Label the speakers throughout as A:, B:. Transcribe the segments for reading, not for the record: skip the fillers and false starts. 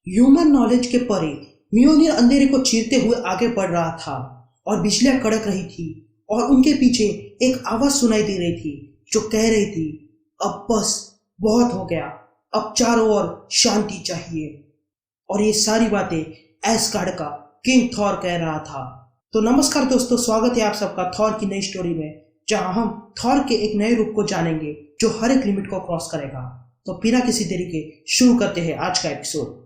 A: Human knowledge के परे मियोनिर अंधेरे को चीरते हुए आगे बढ़ रहा था और बिजलियां कड़क रही थी और उनके पीछे एक आवाज सुनाई दे रही थी जो कह रही थी, अब बस बहुत हो गया, अब चारों ओर शांति चाहिए। और ये सारी बातें एसगार्ड का किंग थॉर कह रहा था। तो नमस्कार दोस्तों, स्वागत है आप सबका थॉर की नई स्टोरी में, जहां हम थॉर के एक नए रूप को जानेंगे जो हर एक लिमिट को क्रॉस करेगा। तो बिना किसी देरी के शुरू करते हैं आज का episode.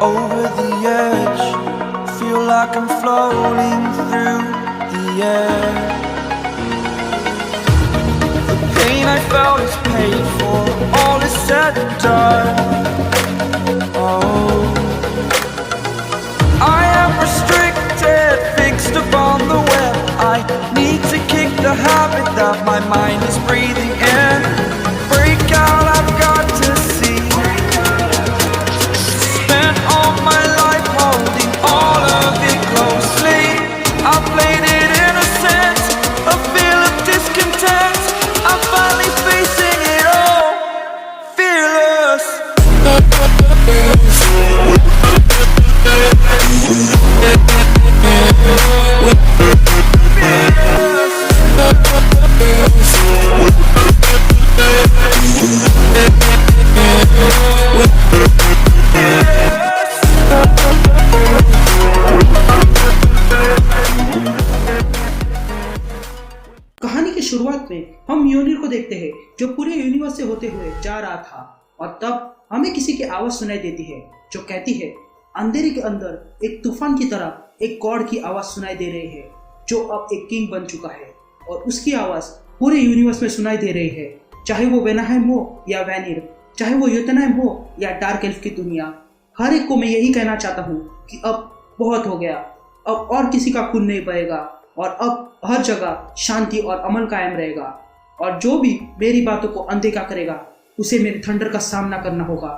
B: Over the edge, feel like I'm floating through the air. The pain I felt is paid for, all is said and done. Oh, I am restricted, fixed upon the web. I need to kick the habit that my mind is breathing in. Break out, I've got to see. Spent all my life holding all of it closely. I played it innocent, a feel of discontent. I'm finally facing it all, fearless.
A: कहानी की शुरुआत में हम मियोनिर को देखते हैं जो पूरे यूनिवर्स से होते हुए जा रहा था और तब हमें किसी की आवाज सुनाई देती है जो कहती है, अंधेरे के अंदर एक तूफान की तरह एक गॉड की आवाज सुनाई दे रही है जो अब एक किंग बन चुका है और उसकी आवाज पूरे यूनिवर्स में सुनाई दे रही है, चाहे वो वेनाहेम हो या वैनिर, चाहे वो योतुनहेम हो या डार्क एल्फ की दुनिया। हर एक को मैं यही कहना चाहता हूँ कि अब बहुत हो गया, अब और किसी का खून नहीं बहेगा और अब हर जगह शांति और अमन कायम रहेगा और जो भी मेरी बातों को अनदेखा करेगा उसे मेरे थंडर का सामना करना होगा।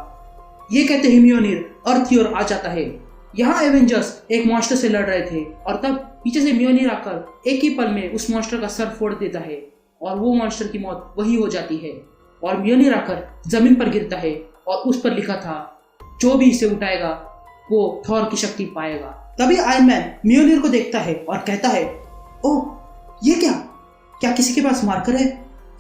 A: ये कहते ही मियोनिर अर्थ की ओर आ जाता है। यहाँ एवेंजर्स एक मॉन्स्टर से लड़ रहे थे और तब पीछे से मियोनिर आकर एक ही पल में उस मॉन्स्टर का सर फोड़ देता है और वो मॉन्स्टर की मौत वही हो जाती है और मियोनिर आकर जमीन पर गिरता है और उस पर लिखा था, जो भी इसे उठाएगा वो थॉर की शक्ति पाएगा। तभी आयरन मैन मियोनिर को देखता है और कहता है, ओह ये क्या किसी के पास मार्कर है?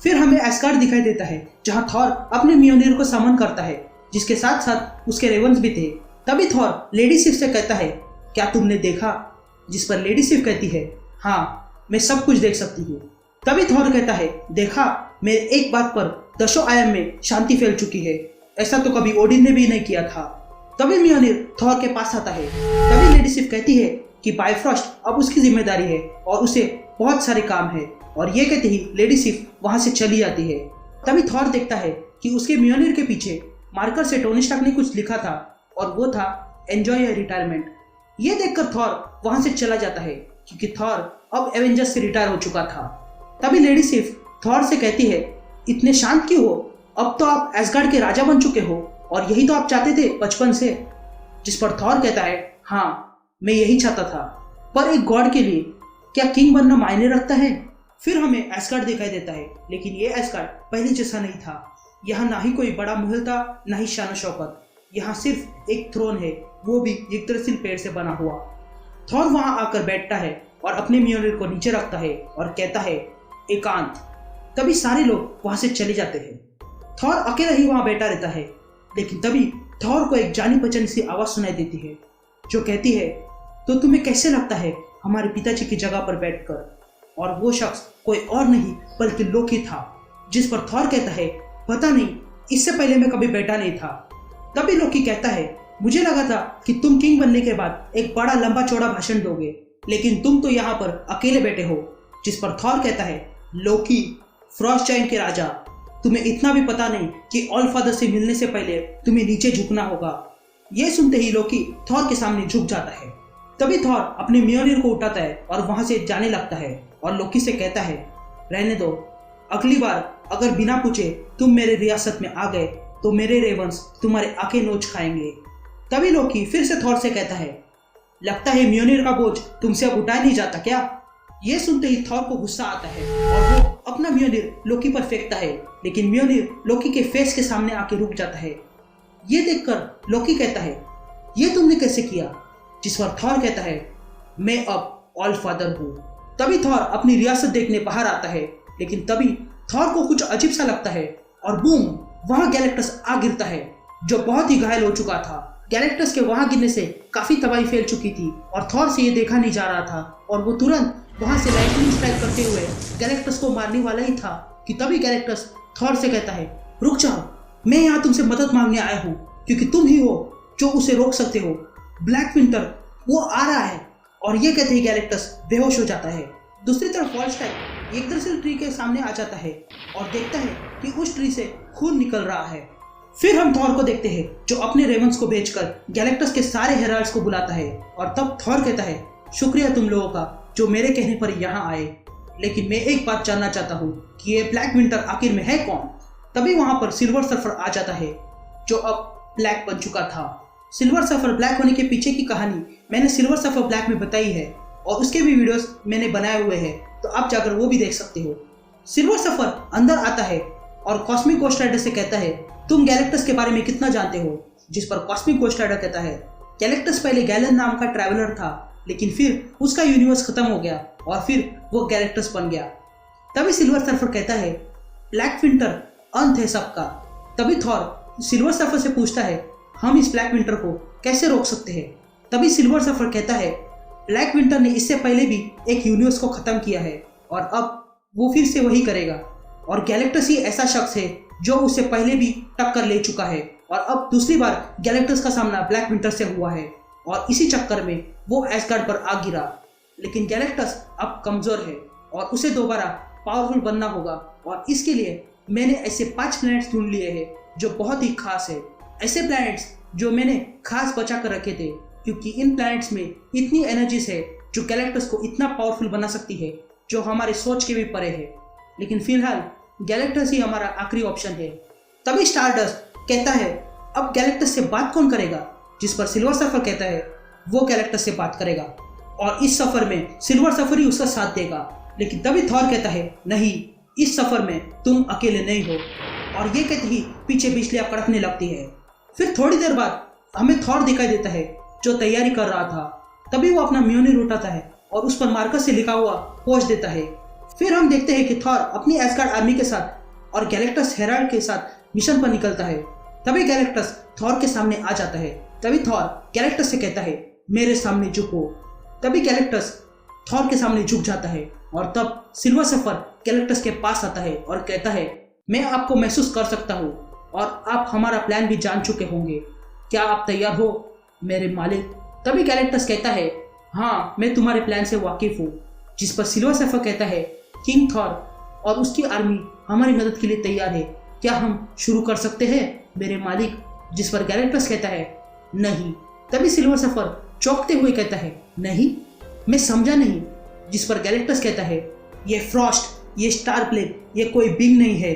A: फिर हमें एस्गार्ड दिखाई देता है जहां थॉर अपने मियोनिर को समन करता है जिसके साथ साथ उसके रेवंस भी थे। तभी थॉर लेडी सिफ से कहता है, क्या तुमने देखा? जिस पर लेडी सिफ कहती है, हाँ मैं सब कुछ देख सकती हूँ। तभी थॉर कहता है, देखा, मेरे एक बात पर दशों आयाम में शांति फैल चुकी है, ऐसा तो कभी ओडिन ने भी नहीं किया था। तभी मियोनिर थॉर के पास आता है। तभी लेडी सिफ कहती है कि बाइफ्रॉस्ट अब उसकी जिम्मेदारी है और उसे बहुत सारे काम है और ये कहते ही लेडी सिफ वहां से चली जाती है। तभी थॉर देखता है कि उसके मियोनिर के पीछे मार्कर से टोनी स्टार्क ने कुछ लिखा था और वो था, एंजॉय योर रिटायरमेंट। ये देखकर थॉर वहां से चला जाता है क्योंकि थॉर अब एवेंजर्स से रिटायर हो चुका था। तभी लेडी सिफ थॉर से कहती है, इतने शांत क्यों हो? अब तो आप एसगार्ड के राजा बन चुके हो और यही तो आप चाहते थे बचपन से। जिस पर थॉर कहता है, हाँ मैं यही चाहता था, पर एक गॉड के लिए क्या किंग बनना मायने रखता है? फिर हमें एसगार्ड दिखाई देता है, लेकिन ये एसगार्ड पहले जैसा नहीं था। यहाँ ना ही कोई बड़ा महल था, ना ही शान शौकत। यहाँ सिर्फ एक थ्रोन है, वो भी यग्द्रसिल पेड़ से बना हुआ। थॉर वहां आकर बैठता है और अपने मियोनिर को नीचे रखता है और कहता है, एकांत। तभी सारे लोग वहां से चले जाते हैं। थॉर अकेला ही वहां बैठा रहता है, लेकिन तभी थॉर को एक जानी पहचानी सी आवाज सुनाई देती है जो कहती है, तो तुम्हें कैसे लगता है हमारे पिताजी की जगह पर बैठकर? और वो शख्स कोई और नहीं बल्कि लोकी था। जिस पर थॉर कहता है, पता नहीं, इससे पहले मैं कभी बैठा नहीं था। तभी लोकी कहता है, मुझे लगा था कि तुम किंग बनने के बाद एक बड़ा लंबा चौड़ा भाषण दोगे, लेकिन तुम तो यहाँ पर अकेले बैठे हो। जिस पर थॉर कहता है, लोकी, फ्रॉस्ट जायंट के राजा, तुम्हें इतना भी पता नहीं कि ऑल फादर से मिलने से पहले तुम्हें नीचे झुकना होगा। यह सुनते ही लोकी थॉर के सामने झुक जाता है। तभी थॉर अपने मियोनिर को उठाता है और वहां से जाने लगता है और लोकी से कहता है, रहने दो, अगली बार अगर बिना पूछे तुम मेरे रियासत में आ गए तो मेरे रेवंस तुम्हारे आंखें नोच खाएंगे। तभी लोकी फिर से थॉर से कहता है, लगता है मियोनिर का बोझ तुमसे अब उठाया नहीं जाता क्या? ये सुनते ही थॉर को गुस्सा आता है और वो अपना म्योनिर लोकी पर फेंकता है, लेकिन म्योनिर लोकी के फेस के सामने आके रुक जाता है। ये देखकर लोकी कहता है, ये तुमने कैसे किया? जिस पर थॉर कहता है, मैं अब ऑल फादर हूँ। तभी थॉर अपनी रियासत देखने बाहर आता है, लेकिन तभी थॉर को कुछ अजीब सा लगता है और बूम, वहां गैलेक्टस आ गिरता है जो बहुत ही घायल हो चुका था। गैलेक्टस के वहां गिरने से काफी तबाही फैल चुकी थी और थॉर से ये देखा नहीं जा रहा था और वो तुरंत वहां से लाइटनिंग स्ट्राइक करते हुए गैलेक्टस को मारने वाला ही था कि तभी गैलेक्टस थॉर से कहता है, रुक जाओ, मैं यहाँ तुमसे मदद मांगने आया हूँ क्योंकि तुम ही हो जो उसे रोक सकते हो। ब्लैक विंटर वो आ रहा है। और ये कहते ही गैलेक्टस बेहोश हो जाता है। दूसरी तरफ वॉलस्टाइक एकदरअसल ट्री के सामने आ जाता है और देखता है कि उस ट्री से खून निकल रहा है। फिर हम थॉर को देखते हैं जो अपने रेवंस को भेजकर गैलेक्टस के सारे हेराल्ड्स को बुलाता है और तब थॉर कहता है, शुक्रिया तुम लोगों का जो मेरे कहने पर यहाँ आए, लेकिन मैं एक बात जानना चाहता हूँ कि ये ब्लैक विंटर आखिर में है कौन? तभी वहां पर सिल्वर सर्फर आ जाता है जो अब ब्लैक बन चुका था। सिल्वर सर्फर ब्लैक होने के पीछे की कहानी मैंने सिल्वर सर्फर ब्लैक में बताई है और उसके भी वीडियोस मैंने बनाए हुए हैं, तो आप जाकर वो भी देख सकते हो। सिल्वर सर्फर अंदर आता है और कॉस्मिक गोस्ट राइडर से कहता है, तुम गैलेक्टस के बारे में कितना जानते हो? जिस पर कॉस्मिक गोस्ट राइडर कहता है, गैलेक्टस पहले गैलन नाम का ट्रैवलर था, लेकिन फिर उसका यूनिवर्स खत्म हो गया और फिर वो गैलेक्टस बन गया। तभी सिल्वर सर्फर कहता है, ब्लैक विंटर अंत है सबका। तभी थॉर सिल्वर सर्फर से पूछता है, हम इस ब्लैक विंटर को कैसे रोक सकते हैं? तभी सिल्वर सर्फर कहता है, ब्लैक विंटर ने इससे पहले भी एक यूनिवर्स को खत्म किया है और अब वो फिर से वही करेगा और गैलेक्टस ही ऐसा शख्स है जो उससे पहले भी टक्कर ले चुका है और अब दूसरी बार गैलेक्टस का सामना ब्लैक विंटर से हुआ है और इसी चक्कर में वो एस्गार्ड पर आ गिरा। लेकिन गैलेक्टस अब कमजोर है और उसे दोबारा पावरफुल बनना होगा और इसके लिए मैंने ऐसे 5 प्लैनेट्स ढूंढ लिए हैं जो बहुत ही खास है। ऐसे प्लैनेट्स जो मैंने खास बचा कर रखे थे क्योंकि इन प्लैनेट्स में इतनी एनर्जीज है जो गैलेक्टस को इतना पावरफुल बना सकती है जो हमारे सोच के भी परे है। लेकिन फिलहाल गैलेक्टस ही हमारा आखिरी ऑप्शन है। तभी स्टारडस्ट कहता है, अब गैलेक्टस से बात कौन करेगा? जिस पर सिल्वर सर्फर कहता है, वो गैलेक्टस से बात करेगा और इस सफर में सिल्वर सर्फर ही उसका साथ देगा। लेकिन तभी थॉर कहता है, नहीं, इस सफर में तुम अकेले नहीं हो। और ये कहते ही पीछे बिजलियां कड़कने लगती है। फिर थोड़ी देर बाद हमें थॉर दिखाई देता है जो तैयारी कर रहा था। तभी वो अपना म्योनिर उठाता है और उस पर मार्कस से लिखा हुआ पोज देता है। फिर हम देखते हैं कि थॉर अपनी एस्गार्ड आर्मी के साथ और गैलेक्टस हेराल्ड के साथ मिशन पर निकलता है। तभी गैलेक्टस थॉर के सामने आ जाता है। तभी थॉर गैलेक्टस से कहता है, मेरे सामने झुको। तभी गैलेक्टस थॉर के सामने झुक जाता है और तब सिल्वर सर्फर गैलेक्टस के पास आता है और कहता है, मैं आपको महसूस कर सकता हूँ और आप हमारा प्लान भी जान चुके होंगे। क्या आप तैयार हो मेरे मालिक? तभी गैलेक्टस कहता है, हाँ, मैं तुम्हारे प्लान से वाकिफ हूँ। जिस पर सिल्वर सर्फर कहता है, किंग थॉर और उसकी आर्मी हमारी मदद के लिए तैयार है, क्या हम शुरू कर सकते हैं मेरे मालिक? जिस पर गैलेक्टस कहता है, नहीं। तभी सिल्वर सर्फर चौंकते हुए कहता है, नहीं, मैं समझा नहीं। जिस पर गैलेक्टस कहता है, ये फ्रॉस्ट, ये स्टार प्लेग, ये कोई बिंग नहीं है।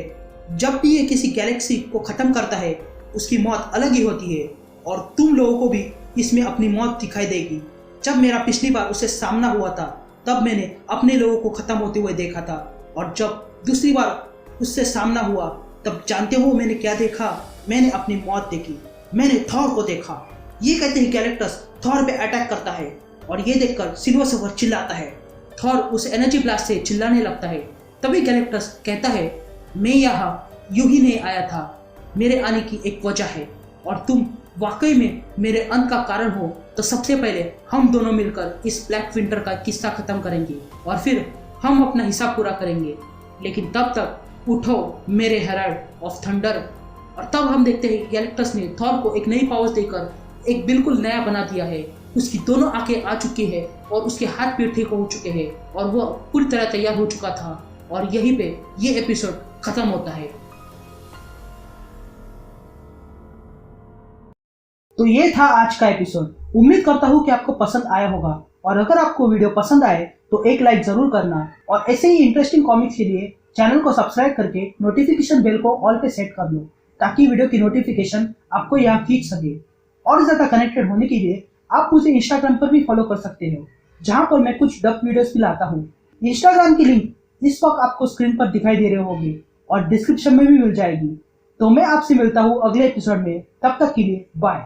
A: जब भी ये किसी गैलेक्सी को खत्म करता है उसकी मौत अलग ही होती है और तुम लोगों को भी इसमें अपनी मौत दिखाई देगी। जब मेरा पिछली बार उससे सामना हुआ था तब मैंने अपने लोगों को खत्म होते हुए देखा था और जब दूसरी बार उससे सामना हुआ तब जानते हो मैंने क्या देखा? मैंने अपनी मौत देखी, मैंने थॉर को देखा। ये कहते ही गैलेक्टस थॉर पे अटैक करता है और ये देखकर सिल्वर सर्फर चिल्लाता है। थॉर उस एनर्जी ब्लास्ट से चिल्लाने लगता है। तभी गैलेक्टस कहता है, मैं यहाँ यूं ही नहीं आया था, मेरे आने की एक वजह है और तुम वाकई में मेरे अंत का कारण हो, तो सबसे पहले हम दोनों मिलकर इस ब्लैक विंटर का किस्सा खत्म करेंगे और फिर हम अपना हिसाब पूरा करेंगे। लेकिन तब तक उठो मेरे हेराल्ड ऑफ थंडर। और तब हम देखते हैं कि गैलेक्टस ने थॉर को एक नई पावर्स देकर एक बिल्कुल नया बना दिया है। उसकी दोनों आंखें आ चुकी है और उसके हाथ पैर ठीक हो चुके हैं और वो पूरी तरह तैयार हो चुका था और यहीं पे ये एपिसोड खत्म होता है। तो ये था आज का एपिसोड। उम्मीद करता हूँ कि आपको पसंद आया होगा और अगर आपको वीडियो पसंद आए तो एक लाइक जरूर करना और ऐसे ही इंटरेस्टिंग कॉमिक्स के लिए चैनल को सब्सक्राइब करके नोटिफिकेशन बेल को ऑल पे सेट कर लो ताकि वीडियो की नोटिफिकेशन आपको यहाँ खींच सके। और ज्यादा कनेक्टेड होने के लिए आप मुझे इंस्टाग्राम पर भी फॉलो कर सकते हो जहाँ पर मैं कुछ डब वीडियोस भी लाता हूँ। इंस्टाग्राम की लिंक इस वक्त आपको स्क्रीन पर दिखाई दे रही होगी और डिस्क्रिप्शन में भी मिल जाएगी। तो मैं आपसे मिलता हूँ अगले एपिसोड में, तब तक के लिए बाय।